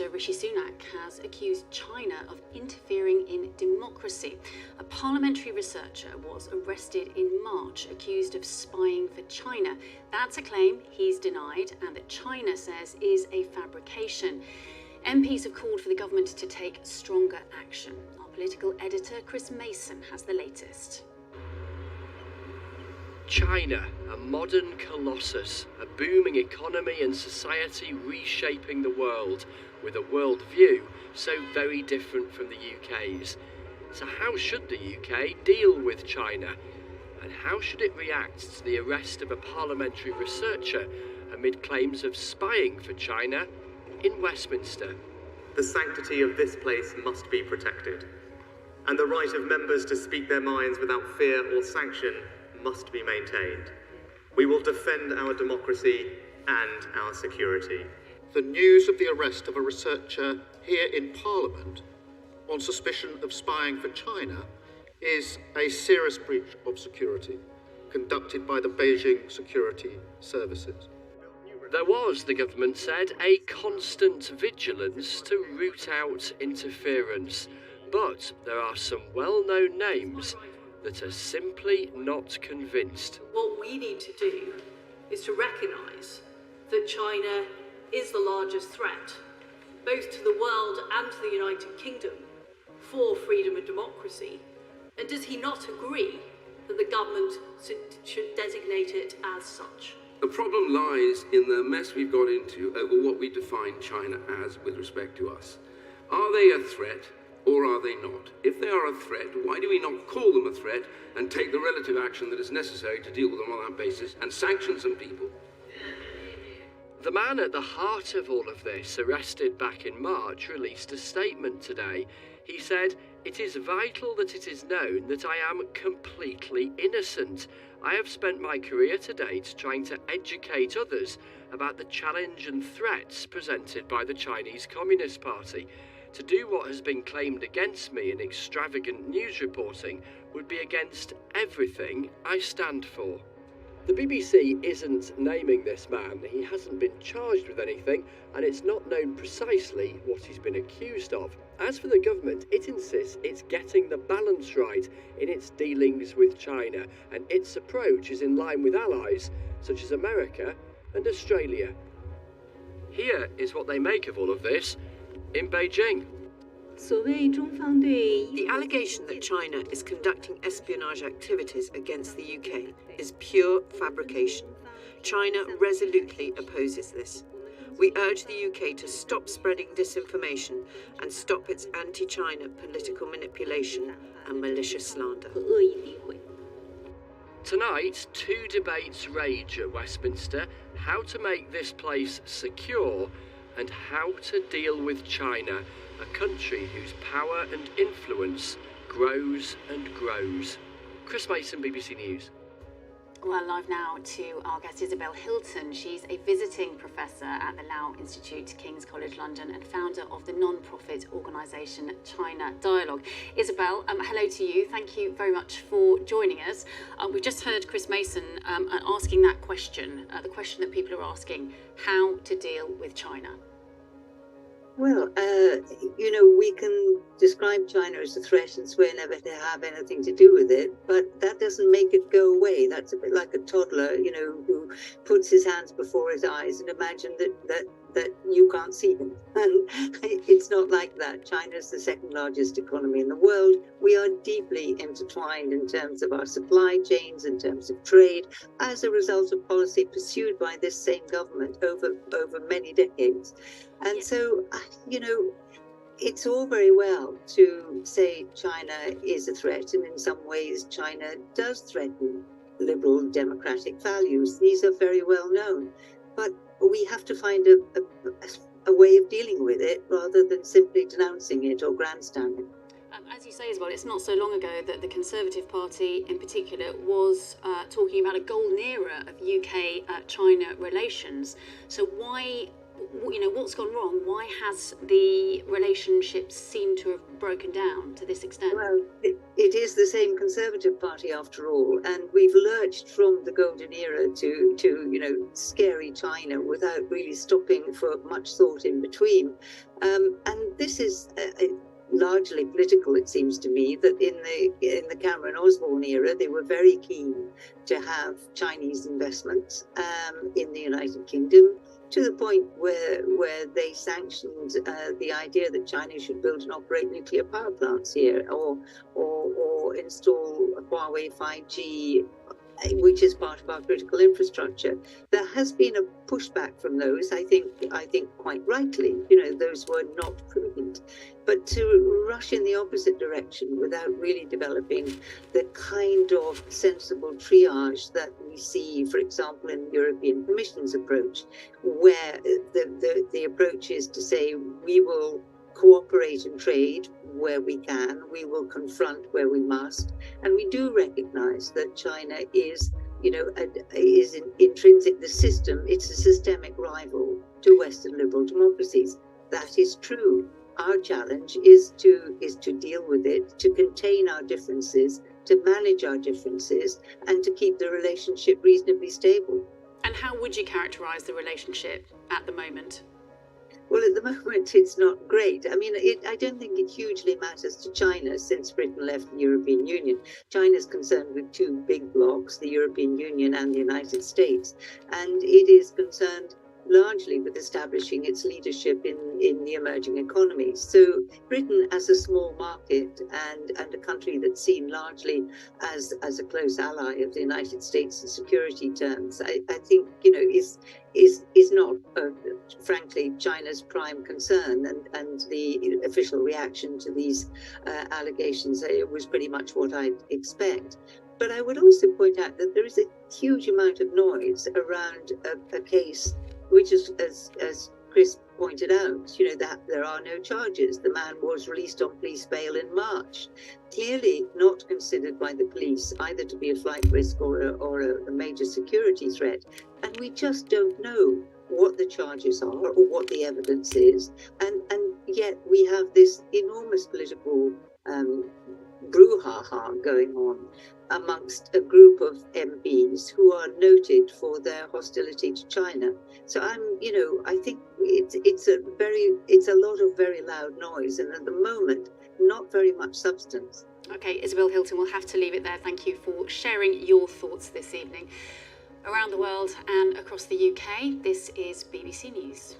Minister Rishi Sunak has accused China of interfering in democracy. A parliamentary researcher was arrested in March, accused of spying for China. That's a claim he's denied and that China says is a fabrication. MPs have called for the government to take stronger action. Our political editor, Chris Mason, has the latest. China, a modern colossus, a booming economy and society reshaping the world, with a worldview so very different from the UK's. So how should the UK deal with China? And how should it react to the arrest of a parliamentary researcher amid claims of spying for China in Westminster? The sanctity of this place must be protected, and the right of members to speak their minds without fear or sanction must be maintained. We will defend our democracy and our security. The news of the arrest of a researcher here in Parliament on suspicion of spying for China is a serious breach of security conducted by the Beijing security services. There was, the government said, a constant vigilance to root out interference, but there are some well-known names that are simply not convinced. What we need to do is to recognise that China is the largest threat, both to the world and to the United Kingdom, for freedom and democracy. And does he not agree that the government should designate it as such? The problem lies in the mess we've got into over what we define China as with respect to us. Are they a threat? Or are they not? If they are a threat, why do we not call them a threat and take the relative action that is necessary to deal with them on that basis and sanction some people? The man at the heart of all of this, arrested back in March, released a statement today. He said, "It is vital that it is known that I am completely innocent. I have spent my career to date trying to educate others about the challenge and threats presented by the Chinese Communist Party. To do what has been claimed against me in extravagant news reporting would be against everything I stand for." The BBC isn't naming this man. He hasn't been charged with anything, and it's not known precisely what he's been accused of. As for the government, it insists it's getting the balance right in its dealings with China, and its approach is in line with allies such as America and Australia. Here is what they make of all of this in Beijing. The allegation that China is conducting espionage activities against the UK is pure fabrication. China resolutely opposes this. We urge the UK to stop spreading disinformation and stop its anti-China political manipulation and malicious slander. Tonight, two debates rage at Westminster: how to make this place secure and how to deal with China, a country whose power and influence grows and grows. Chris Mason, BBC News. Well, live now to our guest Isabel Hilton. She's a visiting professor at the Lau Institute, King's College London, and founder of the non-profit organisation China Dialogue. Isabel, hello to you. Thank you very much for joining us. We've just heard Chris Mason asking that question, the question that people are asking: how to deal with China. Well, we can describe China as a threat and swear never to have anything to do with it, but that doesn't make it go away. That's a bit like a toddler, who puts his hands before his eyes and imagine that you can't see him. And it's not like that. China is the second largest economy in the world. We are deeply intertwined in terms of our supply chains, in terms of trade, as a result of policy pursued by this same government over many decades. And so, it's all very well to say China is a threat, and in some ways China does threaten liberal democratic values. These are very well known, but we have to find a way of dealing with it rather than simply denouncing it or grandstanding. As you say as well, it's not so long ago that the Conservative Party in particular was talking about a golden era of UK-China relations. So what's gone wrong? Why has the relationship seemed to have broken down to this extent? Well, it is the same Conservative Party after all, and we've lurched from the golden era to scary China without really stopping for much thought in between. And this is largely political, it seems to me, that in the Cameron Osborne era, they were very keen to have Chinese investments in the United Kingdom, to the point where they sanctioned the idea that China should build and operate nuclear power plants here, or install Huawei 5G, which is part of our critical infrastructure. There has been a pushback from those, I think quite rightly. Those were not prudent. But to rush in the opposite direction without really developing the kind of sensible triage that we see, for example, in the European Commission's approach, where the approach is to say we will cooperate and trade where we can, we will confront where we must, and we do recognize that China is intrinsic, the system, it's a systemic rival to Western liberal democracies. That is true. Our challenge is to deal with it, to contain our differences, to manage our differences, and to keep the relationship reasonably stable. And how would you characterize the relationship at the moment? Well, at the moment, it's not great. I mean, I don't think it hugely matters to China since Britain left the European Union. China's concerned with two big blocs, the European Union and the United States, and it is concerned largely with establishing its leadership in the emerging economies. So Britain, as a small market and a country that's seen largely as a close ally of the United States in security terms, I think is not frankly China's prime concern, and the official reaction to these allegations was pretty much what I'd expect. But I would also point out that there is a huge amount of noise around a case which is, as Chris pointed out, that there are no charges. The man was released on police bail in March, clearly not considered by the police either to be a flight risk or a major security threat. And we just don't know what the charges are or what the evidence is. And yet we have this enormous political brouhaha going on amongst a group of MPs who are noted for their hostility to China. So I think it's a lot of very loud noise, and at the moment, not very much substance. Okay, Isabel Hilton, we'll have to leave it there. Thank you for sharing your thoughts this evening. Around the world and across the UK, this is BBC News.